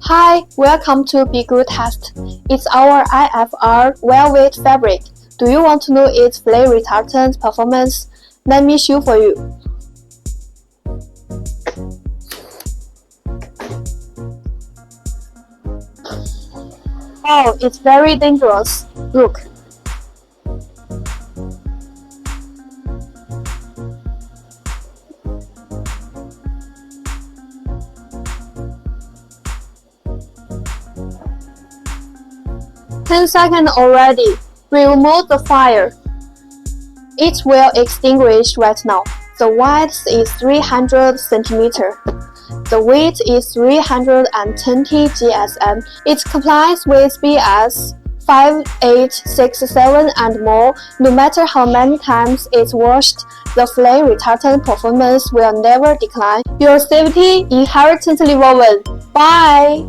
Hi, welcome to Begoodtex. It's our IFR velvet fabric. Do you want to know its flame retardant performance? Let me show for you. Oh, it's very dangerous. Look. "10 seconds already. Remove the fire. It will extinguish right now. The width is 300 centimeters. The weight is 320 GSM. It complies with BS 5867 and more. No matter how many times it's washed, the flame retardant performance will never decline. Your safety inherently woven. Bye!